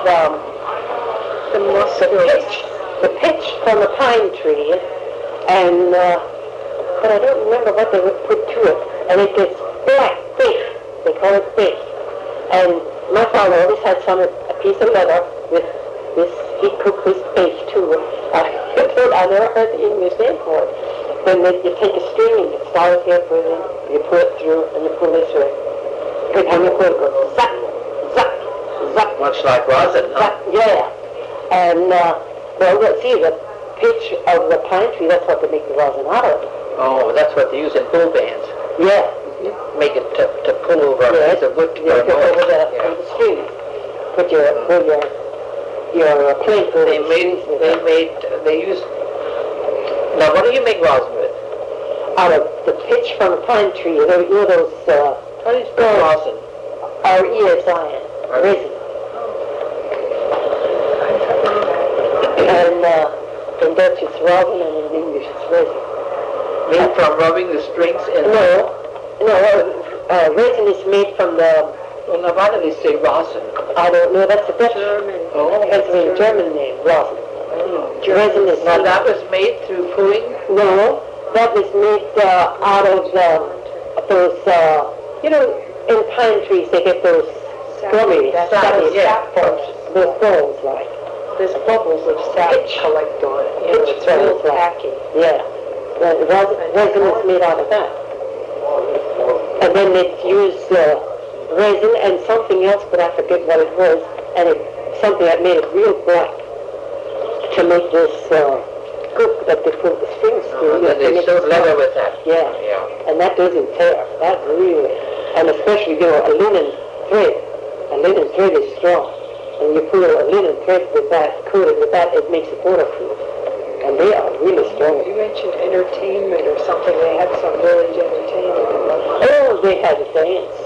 the pitch from the pine tree, and but I don't remember what they would put to it, and it gets black, thick. They call it thick. And my father always had a piece of leather with this. He cooked this fish too. I never heard the English name for it. Then you take a string and you start it here, you pull it through, and you pull this way. And you pull it, goes zap, zap, zap. Much like rosin, huh? Zap, yeah. And, see, the pitch of the pine tree, that's what they make the rosin out of. Oh, that's what they use in bull bands. Yeah. Make it to pull over a piece of wood for a over the string. Put your plate. They used. Now, what do you make rosin with? Out of the pitch from a pine tree, those, How do you spell rosin? R-E-S-I-N, resin. And in Dutch it's rosin, and in English it's resin. Made from rubbing the strings in? Resin is made from the... Well, now why do they say rosin? I don't know, that's a Dutch... German. Oh, that's a German name, rosin. Resin is... Now that was made through pulling? No, that was made out of those, in pine trees they get those gummy, sap those balls like. There's bubbles of sap collect on it. It's real tacky. Yeah. The resin is made out of that. And then they use resin and something else, but I forget what it was, and something that made it real black to make this gook that they put the strings through. And they sewed leather with that. Yeah. And that doesn't tear. That really, and especially, a linen thread. A linen thread is strong. And you put a linen thread with that, coated with that, it makes it waterproof. And they are really strong. You mentioned entertainment or something. They had some village entertainment. Oh, they had a dance.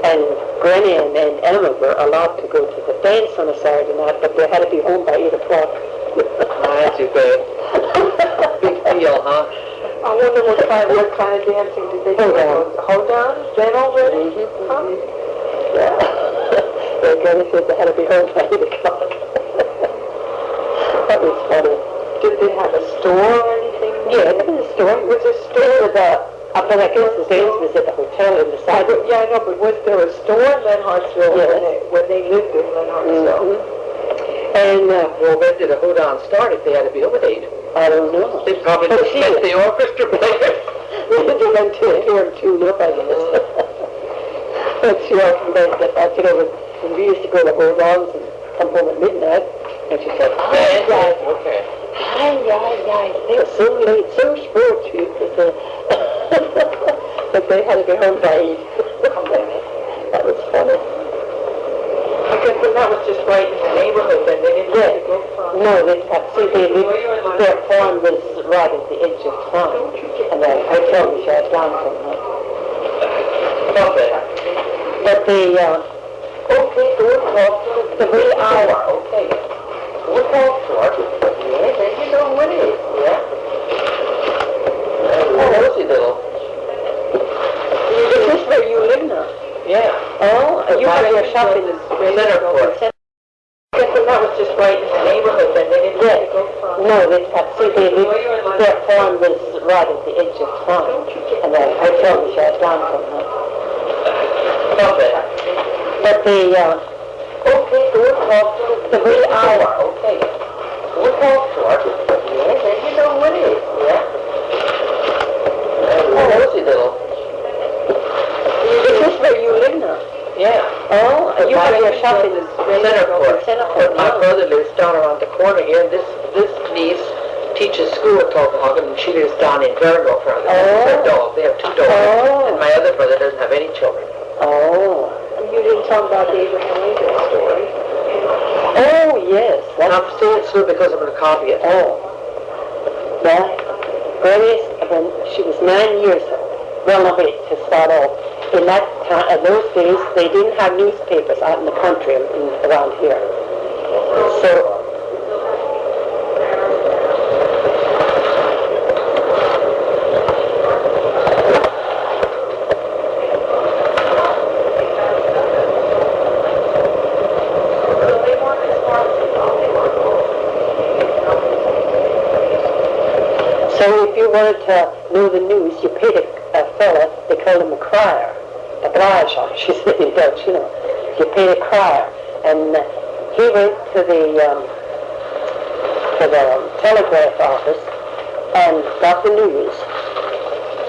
And Granny and Emma were allowed to go to the dance on a Saturday night, but they had to be home by 8 o'clock. That's a big deal, huh? I wonder what kind of dancing did they do? Hold down? Then already? Huh? Yeah. They're going to say they had to be home by 8 o'clock. That was funny. Did they have a store or anything? Yeah, there was a store. It was a store with but I guess the Danes was at the hotel in the side. Yeah, I know, but was there a store in Lenhartsville when they lived in Lenhartsville? And, Well, when did the Hold On start if they had to be over 8? I don't know. They probably just met the orchestra players. They went to hear him tune up, I guess. But she often does get back, when we used to go to Hold Ons and come home at midnight, and she said, hi, guys. Okay. Hi, guys. They were so late, so short, she used to say. But they had to be home by 8. That was funny. I guess when that was just right in the neighborhood, then they didn't have to go far. No, their farm was right at the edge of town. And the hotel was right down from that. But the, okay, go talk to the wee hour, okay. Go talk to her. Yeah, then you know what it is, yeah. Oh, Rosie little. Is this where you live now? Yeah. Oh, you have your shop in Lenhartsville. I guess when that was just right in the neighborhood, then they didn't have to go far. No, their farm was right at the edge of town. And the hotel was right down from that. But the, okay, go talk to the wee hour, okay. Go talk to her. Yeah, then you know what it is, yeah. Oh, Rosie little. Is this where you live now? Yeah. Oh, you have your shop in Centerport. My brother lives down around the corner here, and this niece teaches school at Copenhagen, and she lives down in Verno further. Their dog. They have 2 dogs. And my other brother doesn't have any children. Oh. You didn't tell about the Abraham Lincoln story. Oh, yes. And I'm still at school because I'm going to copy it. Oh. Well, earliest, when she was 9 years old. Well, no, wait, to start off. In that time, in those days, they didn't have newspapers out in the country around here. So, if you wanted to know the news, you paid a fella, they called him a crier. A blige, she said in Dutch, you know. You paid a crier. And he went to the telegraph office and got the news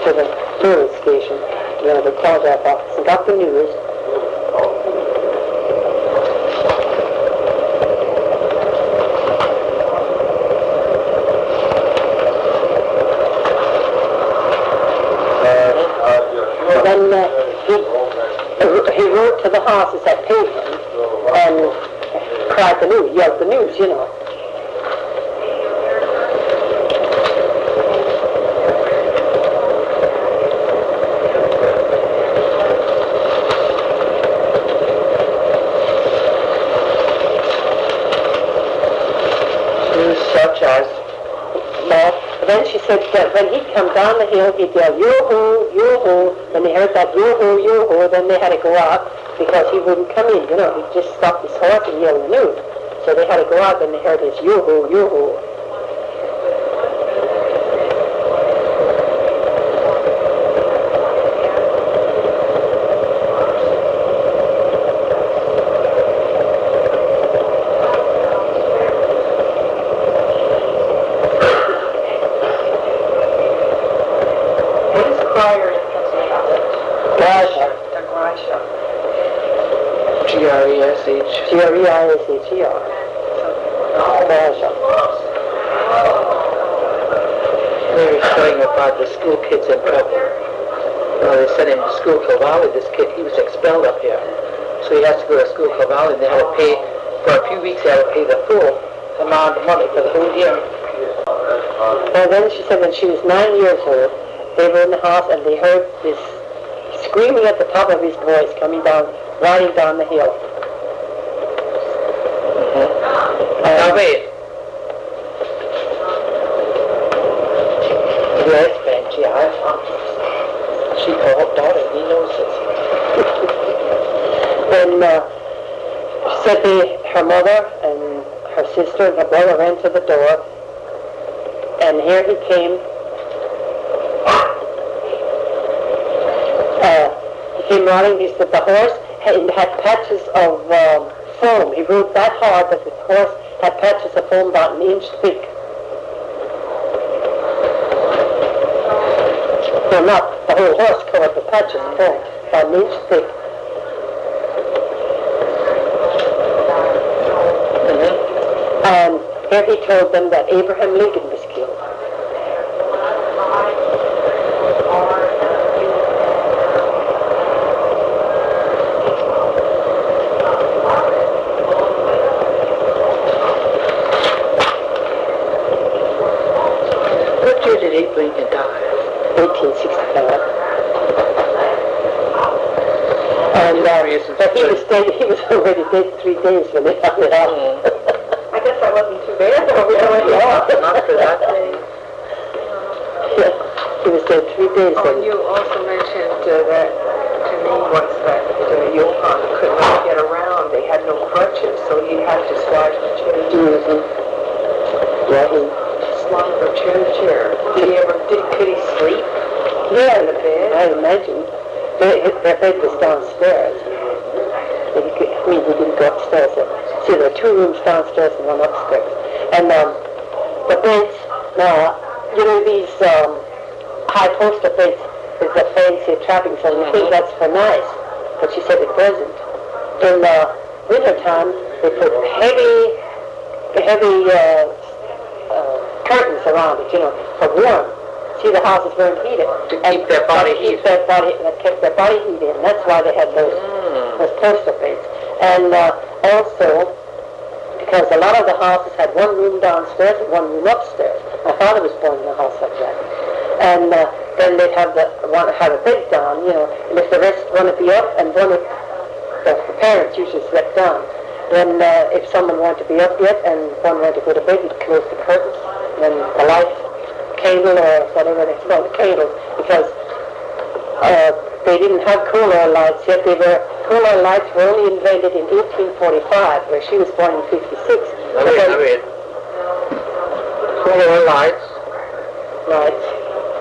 to the news station, the telegraph office, and got the news. And then he wrote to the horses that paid him and cried the news, yelled the news, you know. News such as? Then she said that when he'd come down the hill, he'd yell, yoo-hoo, yoo-hoo. When they heard that yoo-hoo, yoo-hoo, then they had to go out because he wouldn't come in, you know. He'd just stop his horse and yell the news. So they had to go out when they heard his yoo-hoo, yoo-hoo. G-R-E-S-H. G-R-E-I-S-H-E-R. They were saying about the school kids in trouble. They sent him to school Calvary. This kid, he was expelled up here. So he has to go to school Calvary, and they had to pay, for a few weeks they had to pay the full amount of money for the whole year. And then she said when she was 9 years old, they were in the house and they heard this screaming at the top of his voice coming down, riding down the hill. Now wait. Yes, Bench. She daughter, he knows this. When she said her mother and her sister and her brother ran to the door, and here he came. He came running. He said the horse had patches of foam. He rode that hard that the horse had patches of foam about an inch thick. No, not the whole horse covered, but patches of foam about an inch thick. And here he told them that Abraham Lincoln was killed. What year did Abe Lincoln die? 1865. And but he was already dead 3 days when they found it out. I guess I wasn't too bad. Not for that day. Yeah, he was dead 3 days. Oh, and you also mentioned that to me once that Johan could not get around. They had no crutches, so he had to slide from chair to chair. Mm-hmm. Yeah, he Slide from chair to chair. Could he sleep? Yeah, in the bed? I imagine. Their bed was downstairs. He didn't go upstairs. See, there are 2 rooms downstairs and 1 upstairs. And the beds, now, you know these high poster beds with the fancy trappings on you think that's for nice. But she said it wasn't. In the wintertime, they put heavy curtains around it, for warm. See, the houses weren't heated. To keep their body heat. That kept their body heat in. That's why they had those poster beds. And also, because a lot of the houses had 1 room downstairs and 1 room upstairs. My father was born in a house like that. And then they'd have a bed down, and if the rest wanted to be up, and the parents usually slept down. Then if someone wanted to be up yet and one wanted to go to bed, you'd close the curtains, and then the light candle or whatever they call it, candle, because they didn't have Kohler lights yet. Kohler lights were only invented in 1845, where she was born in 56. I mean. Kohler lights? Lights.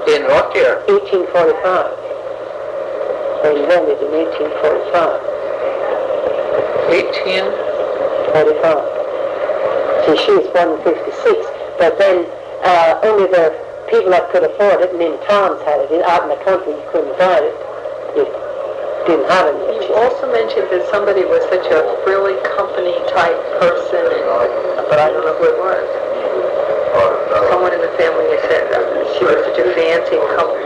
In what year? 1845. They invented in 1845. 1845. See, she was born in 56, but then only the people that could afford it, and in towns had it. Out in the country, you couldn't buy it. You didn't have it yet. You also mentioned that somebody was such a frilly company type person, but I don't know who it was. Someone in the family said she was such a fancy,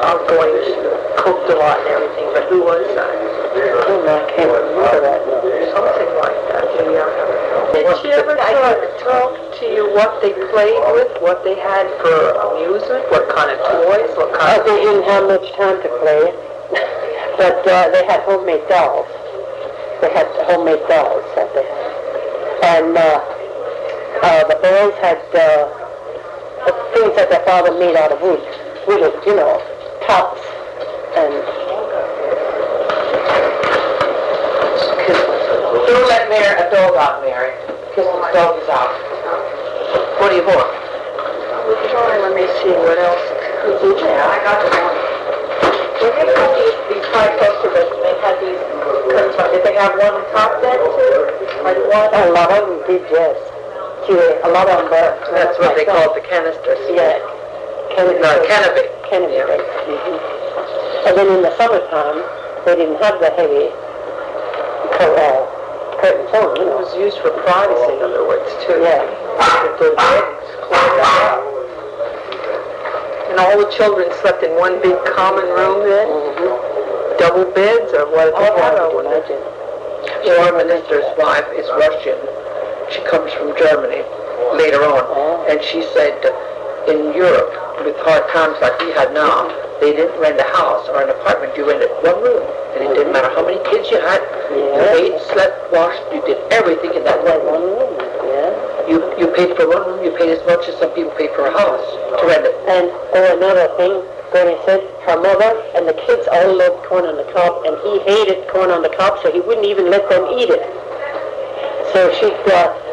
outgoing, she cooked a lot and everything, but who was that? I can't remember that now. Something like that, yeah. Did she ever talk to you what they played with, what they had for amusement, what kind of toys, what kind of... They didn't have much time to play, but they had homemade dolls. They had homemade dolls that they had. And the boys had things that their father made out of wood, tops and... Don't let a dog out, Mary. Kiss the dog is out. What do you want? Let me see what else. Yeah, I got the one. When they had these high poster beds, they had these curtains on. Did they have one top bed too? Like one? A lot of them did, yes. A lot of them were. That's what they called the canisters. Yeah. Canopy. Canopy beds. And then in the summertime, they didn't have the heavy curtains on, It was used for privacy, in other words, too. Yeah. And all the children slept in one big common room then? Mm-hmm. Double beds, or what? I would imagine. Our minister's wife is Russian. She comes from Germany later on. And she said in Europe, with hard times like we have now, they didn't rent a house or an apartment. You rented 1 room. And it didn't matter how many kids you had. You ate, slept, washed, you did everything in that 1 room. Yeah. You paid for one room, you paid as much as some people pay for a house to rent it. And another thing, Granny said, her mother and the kids all loved corn on the cob, and he hated corn on the cob, so he wouldn't even let them eat it. So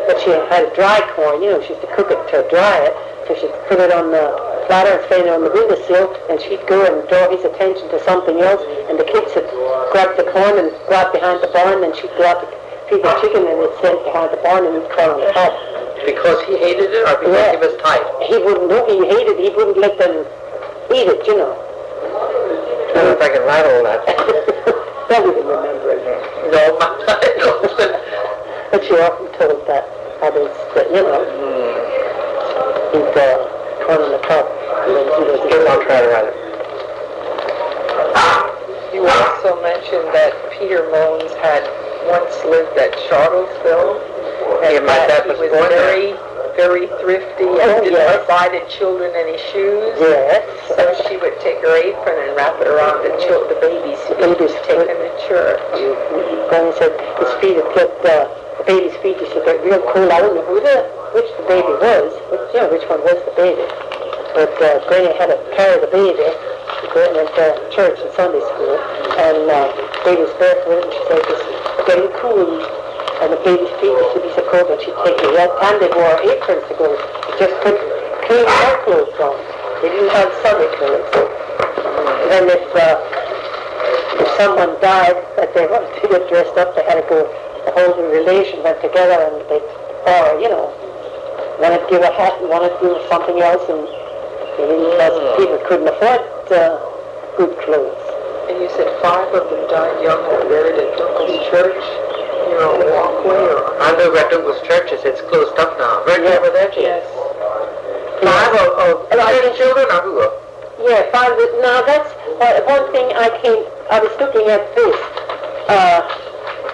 but she had dry corn, she used to cook it to dry it, so she'd put it on the platter and stand it on the windowsill, and she'd go and draw his attention to something else, and the kids would grab the corn and go out behind the barn, and she'd go out to feed the chicken, and they'd stand behind the barn and eat corn on the cob. Because he hated it, or because he was tight? He wouldn't know, he hated it, he wouldn't let them eat it, I don't know if I can write all that. That we can remember it. No, But she often told that others that, eat corn on the cob. I'll try to write it. You also mentioned that Peter Mohn had once lived at Charlottesville, and that he was very, very thrifty and didn't provide children any shoes. Yes. So she would take her apron and wrap it around the baby's feet to take them to church. Granny said his feet would get, the baby's feet used to get real cool. I don't know which the baby was, which one was the baby. But Granny had to carry the baby going into church and Sunday school, and baby was barefoot, and she said it was getting cool, and the baby's feet used to be so cold that she'd take it. And they wore aprons to go. They just put clean hair clothes on. They didn't have Sunday clothes. And then if someone died that they wanted to get dressed up, they had to go, the whole relation went together, and they, wanted to give a hat and wanted to give something else, and they didn't, people couldn't afford good clothes. And you said 5 of them died young and buried at Pickles Church, walkway, or... I know where Douglas Church is. It's closed up now. Right over there, Jane? Yes. 5 of children, or who? Yeah, 5. Now that's one thing I was looking at this.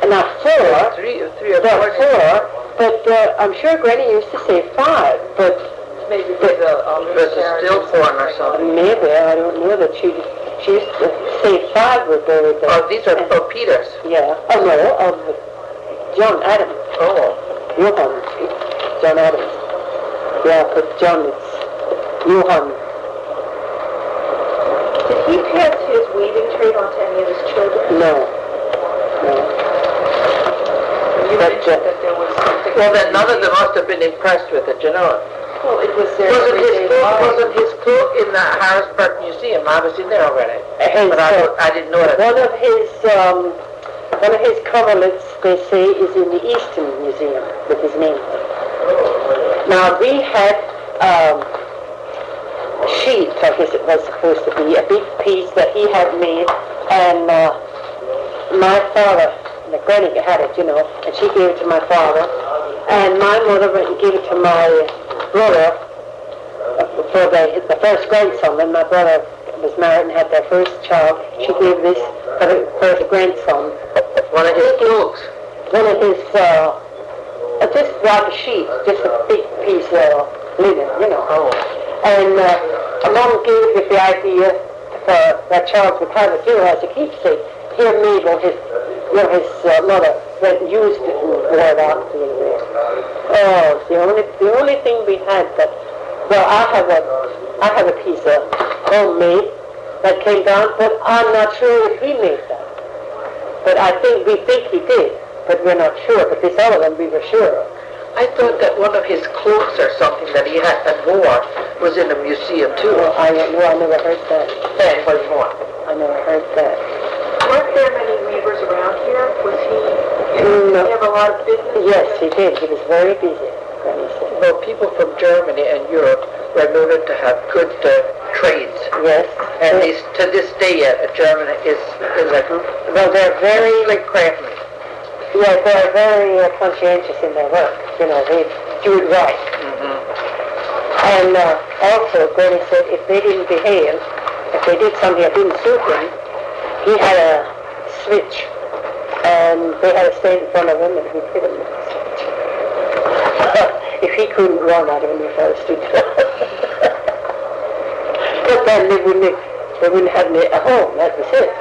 Now 4. 3 or 4. But I'm sure Granny used to say 5. But maybe there's a still born or something. Maybe, I don't know that she used to say 5 were buried there. Oh, these are Peter's. Yeah. Oh no, of John Adams. Oh. Johan. John Adams. Yeah, but John, it's Johan. Did he pass his weaving trade on to any of his children? No. You mentioned that there was something... Well, then none of them must have been impressed with it, Well, it was their Wasn't his cloak in the Harrisburg Museum? I was in there already. But I didn't know it. One of his coverlets, they say, is in the Eastern Museum with his name. Now, we had sheet, I guess it was supposed to be, a big piece that he had made, and my father, Granny had it, and she gave it to my father, and my mother went and gave it to my brother for the first grandson. When my brother was married and had their first child, she gave this for the first grandson. One of his cloaks. One of his, just like a sheet, just a big piece of linen, Oh. And Mom gave the idea for that Charles would have it, as a keepsake. Here Mabel, his mother, went and used it and wore it out to him there. Oh, the only thing we had that, well, I have a piece of homemade that came down, but I'm not sure if he made that. But we think he did, but we're not sure. But this other one we were sure of. I thought that one of his cloaks or something that he had and wore was in a museum too. Well, I don't know, I never heard that. Then what do you want? I never heard that. Weren't there many weavers around here? Was he... No. Did he have a lot of business? Yes, he did. He was very busy, Granny said. Well, people from Germany and Europe were noted to have good trades. Yes. And to this day, Germany is like, well, they're very... like craftsmen. Yeah, they're very conscientious in their work. They do it right. Mm-hmm. And also, Granny said if they didn't behave, if they did something that didn't suit him, he had a switch, and they had to stand in front of him and he'd hit him with the switch. If he couldn't run out of him, if I stood But then they wouldn't have a home, that was it,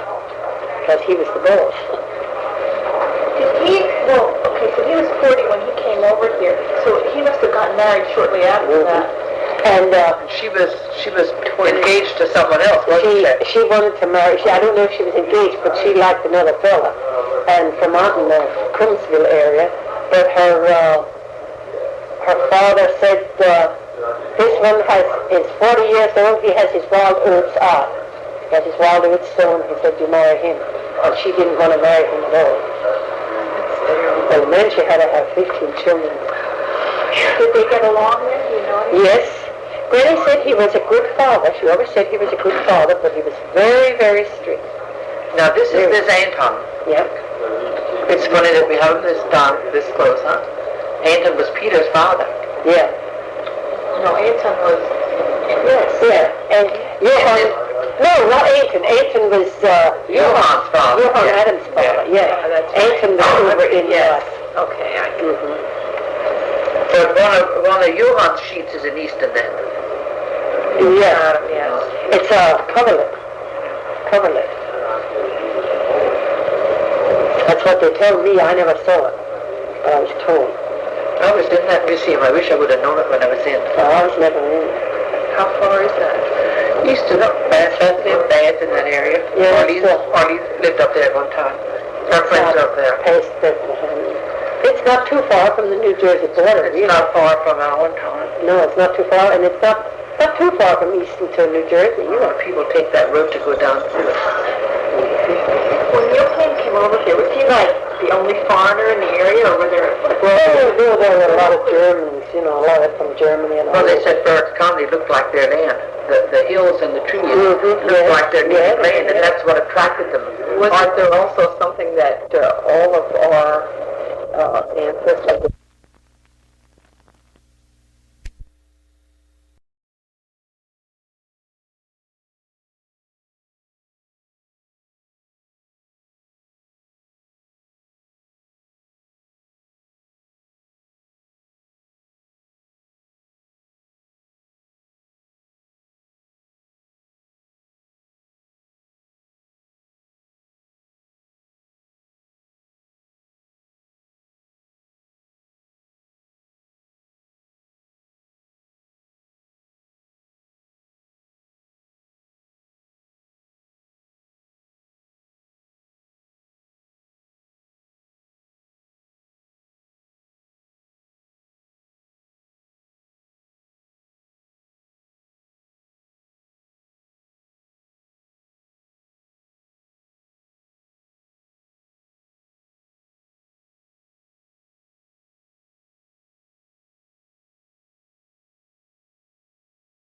because he was the boss. Did he Well, okay, so he was 40 when he came over here, so he must have gotten married shortly after that. And She was engaged to someone else, wasn't she? she wanted to marry. I don't know if she was engaged, but she liked another fella, and from out in the Crimsville area. But her father said this one is 40 years old. He has his wild oats out. He has his wild oats sown. He said you marry him, and she didn't want to marry him at all. Well, then she had to have 15 children. Did they get along then? Do you know? Yes. Granny said he was a good father. She always said he was a good father, but he was very, very strict. Now this is this Anton. Yep. It's funny that we have this down this close, huh? Anton was Peter's father. Yeah. No, Anton was... Yes. Yeah. And Johan... No, not Anton. Anton was... Johan's father. Johan Adams' father, yeah. That's right. Anton was over in... Yes. Okay, I can. But one of Johan's sheets is in Easton then. Yeah. Yes. It's a coverlet. Coverlet. That's what they told me. I never saw it, but I was told. I was in that museum. I wish I would have known it when I was in. I was never in. How far is that? Easton up Bath in that area. Yeah, Arlie lived up there at one time. Our friends are up there. Past Bethlehem. It's not too far from the New Jersey border. It's not far from Allentown. No, it's not too far, and it's not too far from Easton to New Jersey. A lot of people take that road to go down through it. When Johan came over here, was he like the only foreigner in the area, or were there... Well, there were a lot of Germans, a lot of from Germany. And Well, they said Berks County looked like their land. The hills and the trees looked like their native land, and that's what attracted them. Wasn't there also something that all of our ancestors